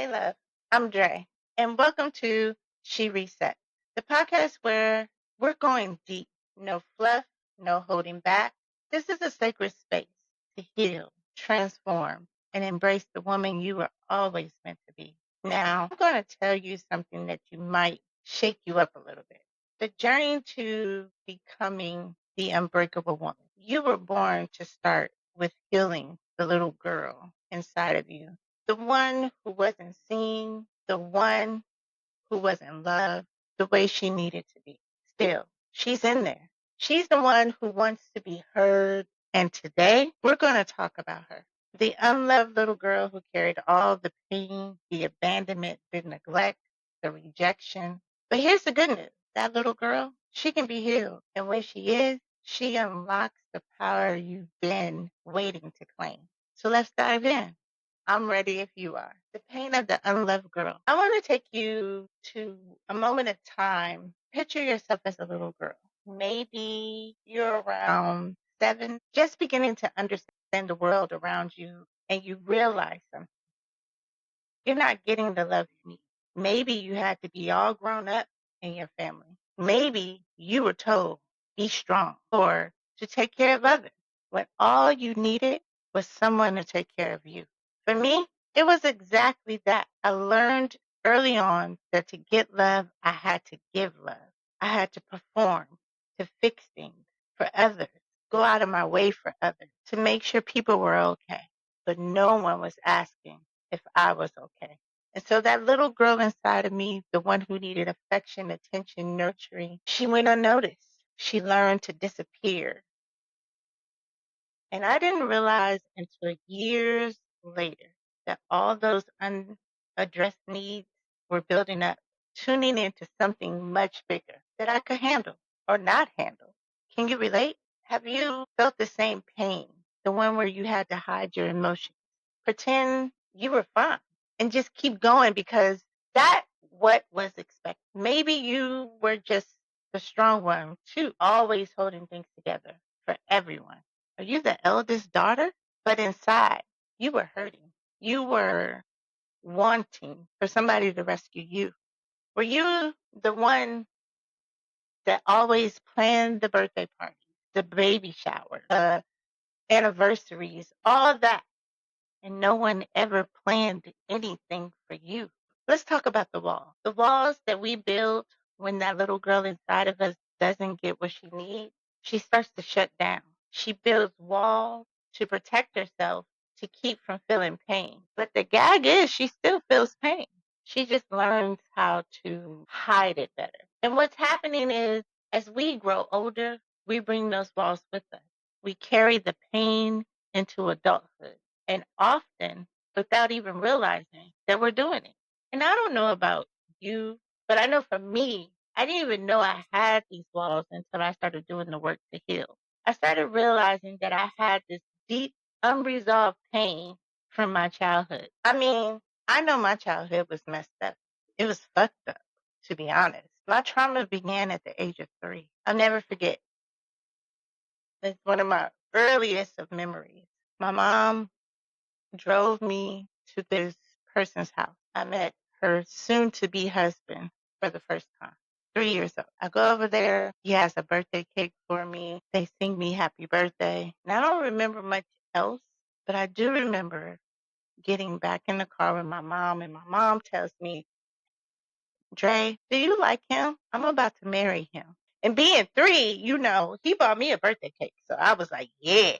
Hey, love. I'm Dre, and welcome to SheReset, the podcast where we're going deep. No fluff, no holding back. This is a sacred space to heal, transform, and embrace the woman you were always meant to be. Now, I'm going to tell you something that you might shake you up a little bit. The journey to becoming the unbreakable woman. You were born to start with healing the little girl inside of you, the one who wasn't seen, the one who wasn't loved the way she needed to be. Still, she's in there. She's the one who wants to be heard. And today, we're going to talk about her. The unloved little girl who carried all the pain, the abandonment, the neglect, the rejection. But here's the good news. That little girl, she can be healed. And when she is, she unlocks the power you've been waiting to claim. So let's dive in. I'm ready if you are. The pain of the unloved girl. I want to take you to a moment of time. Picture yourself as a little girl. Maybe you're around 7, just beginning to understand the world around you, and you realize something. You're not getting the love you need. Maybe you had to be all grown up in your family. Maybe you were told, be strong, or to take care of others, when all you needed was someone to take care of you. For me, it was exactly that. I learned early on that to get love, I had to give love. I had to perform, to fix things for others, go out of my way for others, to make sure people were okay. But no one was asking if I was okay. And so that little girl inside of me, the one who needed affection, attention, nurturing, she went unnoticed. She learned to disappear. And I didn't realize until years later that all those unaddressed needs were building up, tuning into something much bigger that I could handle or not handle. Can you relate? Have you felt the same pain, the one where you had to hide your emotions, pretend you were fine, and just keep going because that's what was expected? Maybe you were just the strong one too, always holding things together for everyone. Are you the eldest daughter? But inside, you were hurting. You were wanting for somebody to rescue you. Were you the one that always planned the birthday party, the baby shower, the anniversaries, all that, and no one ever planned anything for you? Let's talk about the wall. The walls that we build when that little girl inside of us doesn't get what she needs, she starts to shut down. She builds walls to protect herself, to keep from feeling pain. But the gag is she still feels pain. She just learns how to hide it better. And what's happening is as we grow older, we bring those walls with us. We carry the pain into adulthood. And often, without even realizing that we're doing it. And I don't know about you, but I know for me, I didn't even know I had these walls until I started doing the work to heal. I started realizing that I had this deep, unresolved pain from my childhood. I mean, I know my childhood was messed up. It was fucked up, to be honest. My trauma began at the age of 3. I'll never forget. It's one of my earliest of memories. My mom drove me to this person's house. I met her soon to be husband for the first time. 3 years old. I go over there. He has a birthday cake for me. They sing me happy birthday. And I don't remember much else, but I do remember getting back in the car with my mom, and my mom tells me, Dre, do you like him? I'm about to marry him. And being 3, he bought me a birthday cake. So I was like, yeah.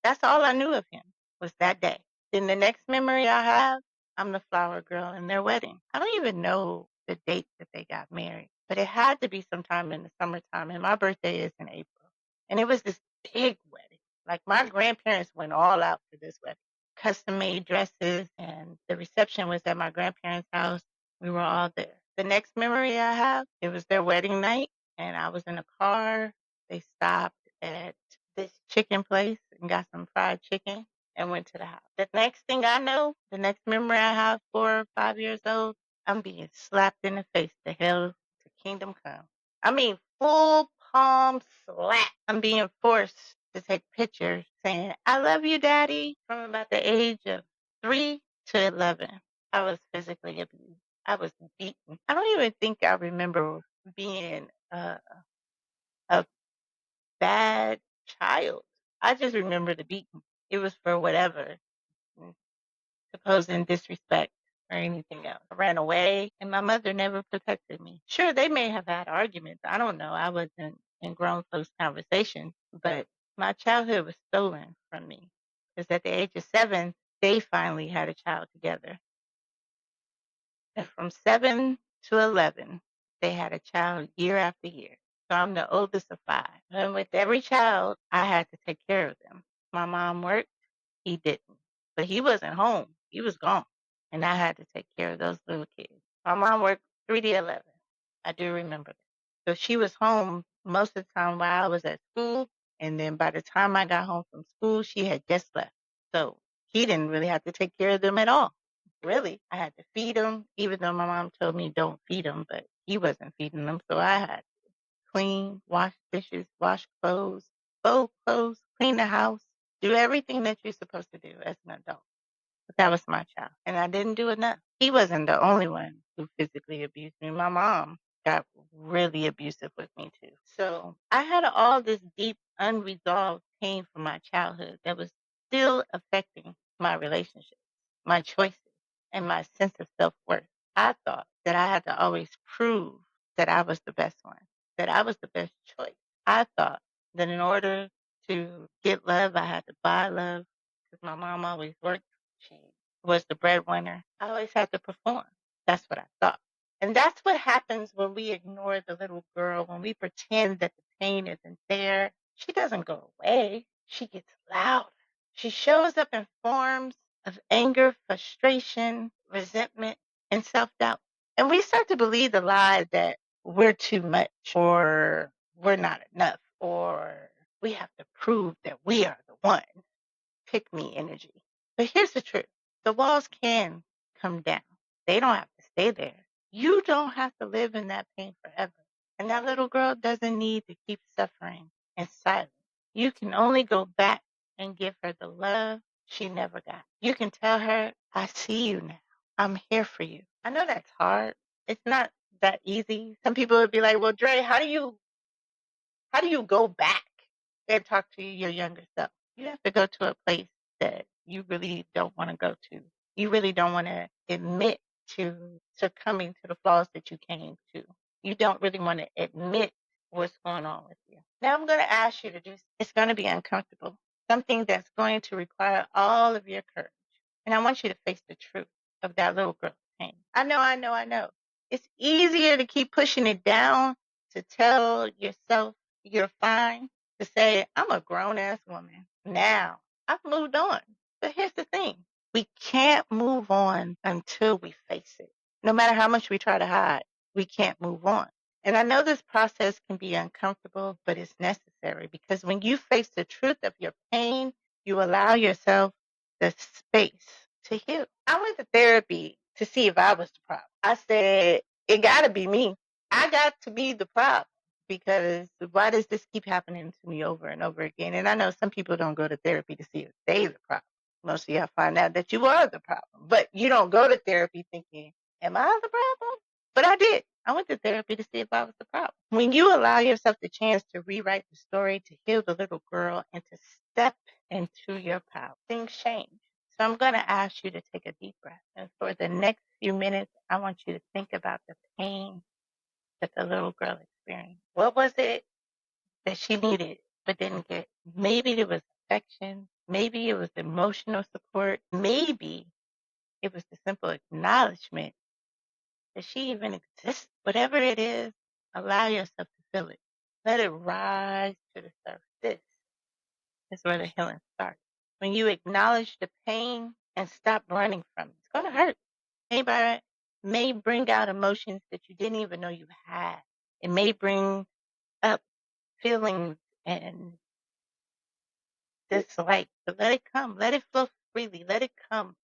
That's all I knew of him was that day. Then the next memory I have, I'm the flower girl in their wedding. I don't even know the date that they got married, but it had to be sometime in the summertime. And my birthday is in April. And it was this big wedding. Like my grandparents went all out for this wedding. Custom made dresses, and the reception was at my grandparents' house. We were all there. The next memory I have, it was their wedding night, and I was in a car. They stopped at this chicken place and got some fried chicken and went to the house. The next thing I know, the next memory I have, 4 or 5 years old, I'm being slapped in the face. The hell to kingdom come. I mean, full palm slap. I'm being forced to take pictures saying, I love you, Daddy, from about the age of 3 to 11. I was physically abused. I was beaten. I don't even think I remember being a bad child. I just remember the beating. It was for whatever, mm, supposing disrespect or anything else. I ran away, and my mother never protected me. Sure, they may have had arguments. I don't know. I wasn't in grown folks' conversations, but my childhood was stolen from me. Because at the age of 7, they finally had a child together. And from 7 to 11, they had a child year after year. So I'm the oldest of 5. And with every child, I had to take care of them. My mom worked, he didn't. But he wasn't home. He was gone. And I had to take care of those little kids. My mom worked 3 to 11. I do remember that. So she was home most of the time while I was at school. And then by the time I got home from school, she had just left. So he didn't really have to take care of them at all. Really, I had to feed them, even though my mom told me don't feed them, but he wasn't feeding them. So I had to clean, wash dishes, wash clothes, fold clothes, clean the house, do everything that you're supposed to do as an adult. But that was my child. And I didn't do enough. He wasn't the only one who physically abused me. My mom got really abusive with me too. So I had all this deep, unresolved pain from my childhood that was still affecting my relationships, my choices, and my sense of self worth. I thought that I had to always prove that I was the best one, that I was the best choice. I thought that in order to get love, I had to buy love because my mom always worked. She was the breadwinner. I always had to perform. That's what I thought. And that's what happens when we ignore the little girl, when we pretend that the pain isn't there. She doesn't go away. She gets louder. She shows up in forms of anger, frustration, resentment, and self doubt. And we start to believe the lie that we're too much, or we're not enough, or we have to prove that we are the one. Pick me energy. But here's the truth, the walls can come down, they don't have to stay there. You don't have to live in that pain forever. And that little girl doesn't need to keep suffering in silence. You can only go back and give her the love she never got. You can tell her, I see you now. I'm here for you. I know that's hard. It's not that easy. Some people would be like, well, Dre, how do you go back and talk to your younger self? You have to go to a place that you really don't want to go to. You really don't want to admit to succumbing to the flaws that you came to. You don't really want to admit what's going on with you. Now I'm going to ask you to do, it's going to be uncomfortable, something that's going to require all of your courage. And I want you to face the truth of that little girl's pain. I know. It's easier to keep pushing it down, to tell yourself you're fine, to say, I'm a grown ass woman. Now, I've moved on. But here's the thing, we can't move on until we face it. No matter how much we try to hide, we can't move on. And I know this process can be uncomfortable, but it's necessary because when you face the truth of your pain, you allow yourself the space to heal. I went to therapy to see if I was the problem. I said, it got to be me. I got to be the problem because why does this keep happening to me over and over again? And I know some people don't go to therapy to see if they're the problem. Most of y'all find out that you are the problem, but you don't go to therapy thinking, am I the problem? But I did. I went to therapy to see if I was the problem. When you allow yourself the chance to rewrite the story, to heal the little girl, and to step into your power, things change. So I'm going to ask you to take a deep breath. And for the next few minutes, I want you to think about the pain that the little girl experienced. What was it that she needed but didn't get? Maybe it was affection. Maybe it was emotional support. Maybe it was the simple acknowledgement that she even exists. Whatever it is, allow yourself to feel it. Let it rise to the surface. This is where the healing starts. When you acknowledge the pain and stop running from it, it's going to hurt. Anybody may bring out emotions that you didn't even know you had. It may bring up feelings and dislike, but let it come. Let it flow freely. Let it come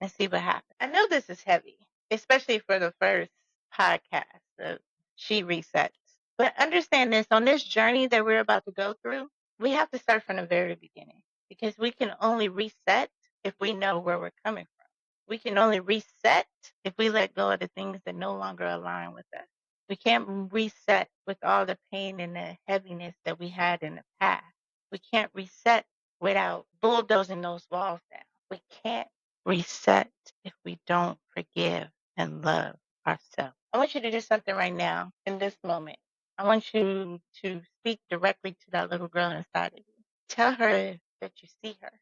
and see what happens. I know this is heavy, especially for the first podcast of She Resets. But understand this, on this journey that we're about to go through, we have to start from the very beginning because we can only reset if we know where we're coming from. We can only reset if we let go of the things that no longer align with us. We can't reset with all the pain and the heaviness that we had in the past. We can't reset without bulldozing those walls down. We can't reset if we don't forgive and love ourselves. I want you to do something right now in this moment. I want you to speak directly to that little girl inside of you. Tell her that you see her.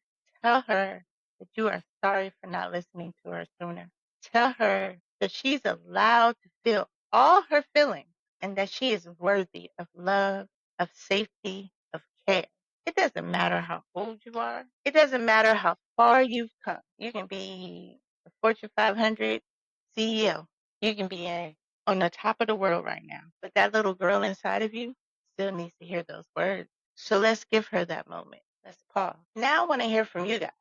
Tell her that you are sorry for not listening to her sooner. Tell her that she's allowed to feel all her feelings and that she is worthy of love, of safety, of care. It doesn't matter how old you are. It doesn't matter how far you've come. You can be a Fortune 500 CEO. You can be on the top of the world right now. But that little girl inside of you still needs to hear those words. So let's give her that moment. Let's pause. Now I want to hear from you guys.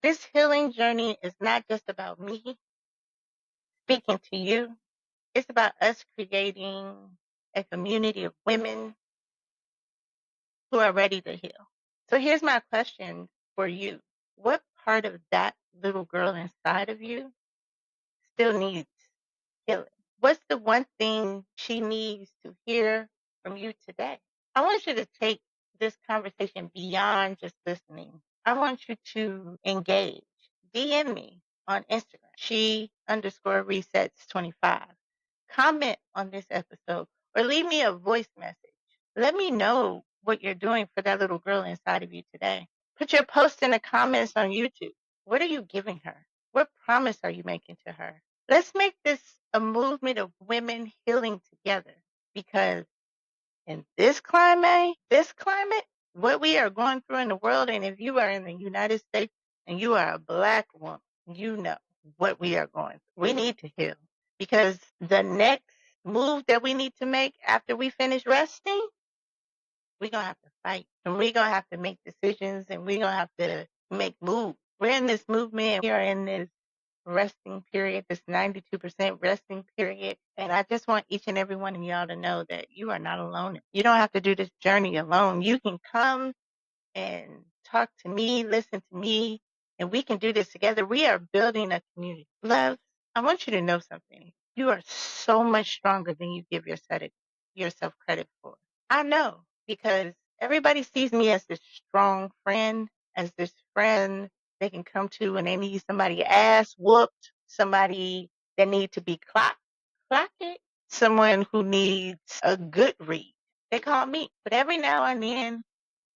This healing journey is not just about me speaking to you. It's about us creating a community of women who are ready to heal. So here's my question for you. What part of that little girl inside of you still needs healing? What's the one thing she needs to hear from you today? I want you to take this conversation beyond just listening. I want you to engage. DM me on Instagram, she_resets25. Comment on this episode or leave me a voice message. Let me know what you're doing for that little girl inside of you today. Put your post in the comments on YouTube. What are you giving her? What promise are you making to her? Let's make this a movement of women healing together, because in this climate, what we are going through in the world, and if you are in the United States and you are a Black woman, you know what we are going through. We need to heal, because the next move that we need to make after we finish resting, we're going to have to fight, and we're going to have to make decisions, and we're going to have to make moves. We're in this movement. We are in this resting period, this 92% resting period. And I just want each and every one of y'all to know that you are not alone. You don't have to do this journey alone. You can come and talk to me, listen to me, and we can do this together. We are building a community. Love, I want you to know something. You are so much stronger than you give yourself credit for. I know, because everybody sees me as this strong friend, as this friend they can come to when they need somebody ass whooped, somebody that need to be clocked it, someone who needs a good read. They call me. But every now and then,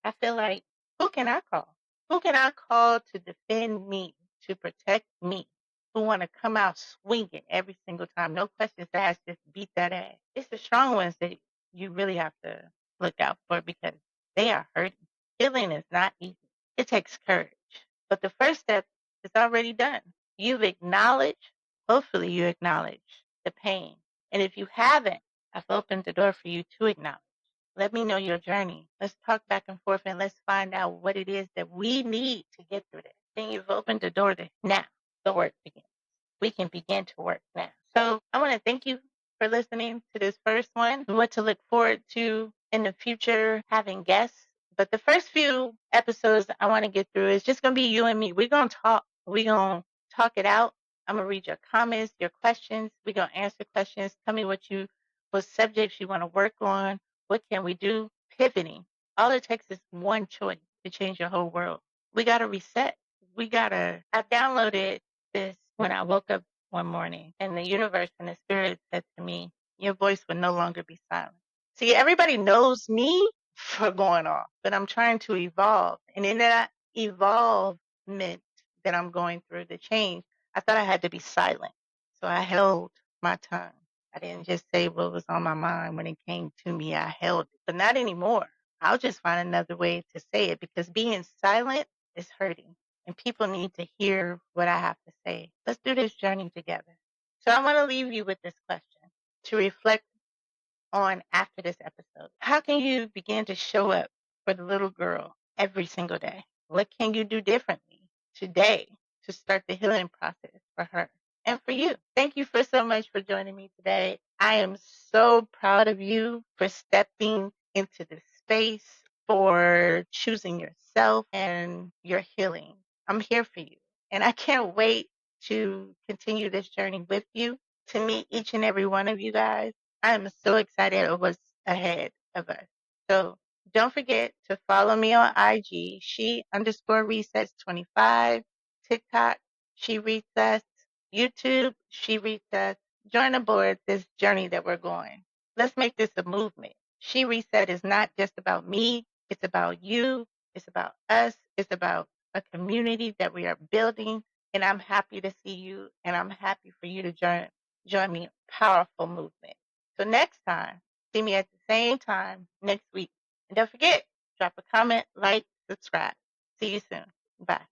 I feel like, who can I call? Who can I call to defend me, to protect me, who want to come out swinging every single time? No questions asked, just beat that ass. It's the strong ones that you really have to look out for, because they are hurting. Healing is not easy. It takes courage. But the first step is already done. You've acknowledged, hopefully you acknowledge the pain. And if you haven't, I've opened the door for you to acknowledge. Let me know your journey. Let's talk back and forth, and let's find out what it is that we need to get through this. Then you've opened the door to now the work begins. We can begin to work now. So I want to thank you for listening to this first one. What to look forward to in the future, having guests. But the first few episodes I want to get through is just going to be you and me. We're going to talk. We're going to talk it out. I'm going to read your comments, your questions. We're going to answer questions. Tell me what subjects you want to work on. What can we do? Pivoting. All it takes is one choice to change your whole world. We got to reset. I downloaded this when I woke up one morning, and the universe and the spirit said to me, your voice will no longer be silent. See, everybody knows me for going off, but I'm trying to evolve. And in that evolvement that I'm going through, the change, I thought I had to be silent. So I held my tongue. I didn't just say what was on my mind when it came to me. I held it, but not anymore. I'll just find another way to say it, because being silent is hurting, and people need to hear what I have to say. Let's do this journey together. So I want to leave you with this question to reflect on after this episode. How can you begin to show up for the little girl every single day? What can you do differently today to start the healing process for her and for you? Thank you for so much for joining me today. I am so proud of you for stepping into this space, for choosing yourself and your healing. I'm here for you, and I can't wait to continue this journey with you, to meet each and every one of you guys. I am so excited of what's ahead of us. So don't forget to follow me on IG, she_resets25, TikTok, she resets, YouTube, she resets. Join aboard this journey that we're going. Let's make this a movement. She Reset is not just about me, it's about you, it's about us, it's about a community that we are building. And I'm happy to see you, and I'm happy for you to join me in a powerful movement. So next time, see me at the same time next week. And don't forget, drop a comment, like, subscribe. See you soon. Bye.